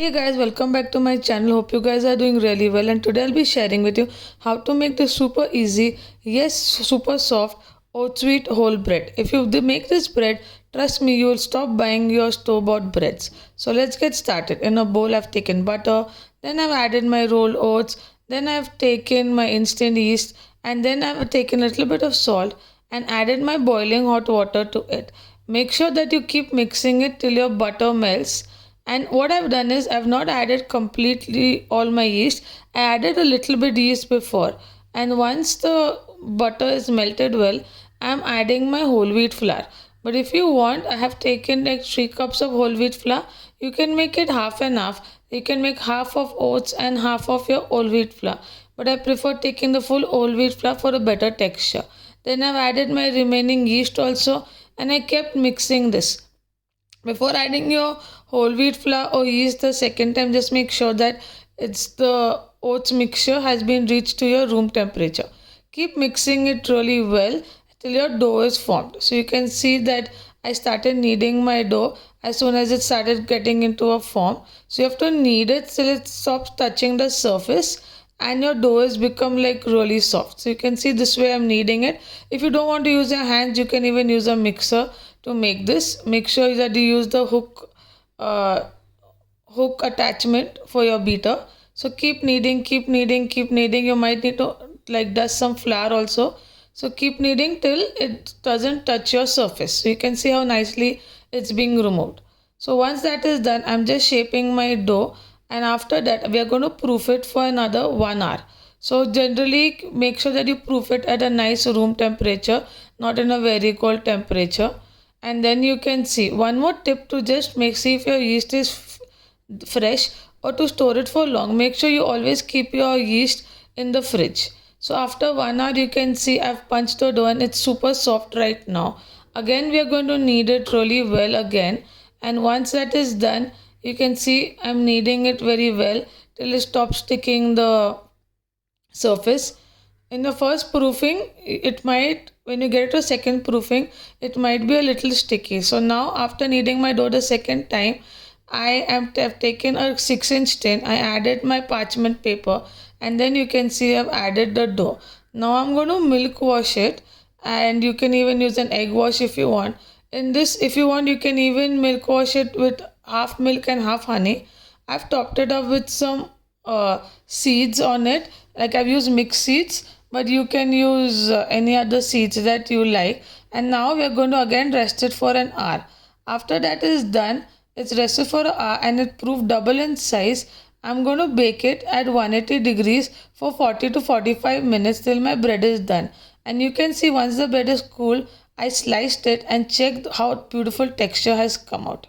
Hey guys, welcome back to my channel. Hope you guys are doing really well, and today I'll be sharing with you how to make this super easy, yes, super soft oat wheat whole bread. If you make this bread, trust me, you will stop buying your store-bought breads. So let's get started. In a bowl, I've taken butter, then I've added my rolled oats, then I've taken my instant yeast, and then I've taken a little bit of salt and added my boiling hot water to it. Make sure that you keep mixing it till your butter melts. And what I've done is I've not added completely all my yeast. I added a little bit yeast before. And once the butter is melted well, I'm adding my whole wheat flour. But if you want, I have taken like 3 cups of whole wheat flour. You can make it half and half. You can make half of oats and half of your whole wheat flour. But I prefer taking the full whole wheat flour for a better texture. Then I've added my remaining yeast also, and I kept mixing this. Before adding your whole wheat flour or yeast the second time, just make sure that it's the oats mixture has been reached to your room temperature. Keep mixing it really well till your dough is formed. So you can see that I started kneading my dough as soon as it started getting into a form. So you have to knead it till it stops touching the surface and your dough has become like really soft. So you can see this way I'm kneading it. If you don't want to use your hands, you can even use a mixer to make this. Make sure that you use the uh, hook attachment for your beater. So keep kneading, keep kneading, keep kneading. You might need to like dust some flour also. So keep kneading till it doesn't touch your surface. So you can see how nicely it's being removed. So once that is done, I'm just shaping my dough, and after that we are going to proof it for another 1 hour. So generally make sure that you proof it at a nice room temperature, not in a very cold temperature. And then you can see one more tip to just make see if your yeast is fresh or to store it for long. Make sure you always keep your yeast in the fridge. So after 1 hour you can see I've punched the dough and it's super soft right now. Again we are going to knead it really well again, and once that is done you can see I'm kneading it very well till it stops sticking the surface. In the first proofing, it might, when you get to second proofing, it might be a little sticky. So now after kneading my dough the second time, have taken a 6-inch tin. I added my parchment paper, and then you can see I've added the dough. Now I'm going to milk wash it, and you can even use an egg wash if you want. In this, if you want, you can even milk wash it with half milk and half honey. I've topped it up with some seeds on it. Like I've used mixed seeds, but you can use any other seeds that you like. And now we are going to again rest it for an hour. After that is done, it's rested for an hour and it proved double in size. I'm going to bake it at 180 degrees for 40 to 45 minutes till my bread is done. And you can see once the bread is cool, I sliced it and checked how beautiful texture has come out.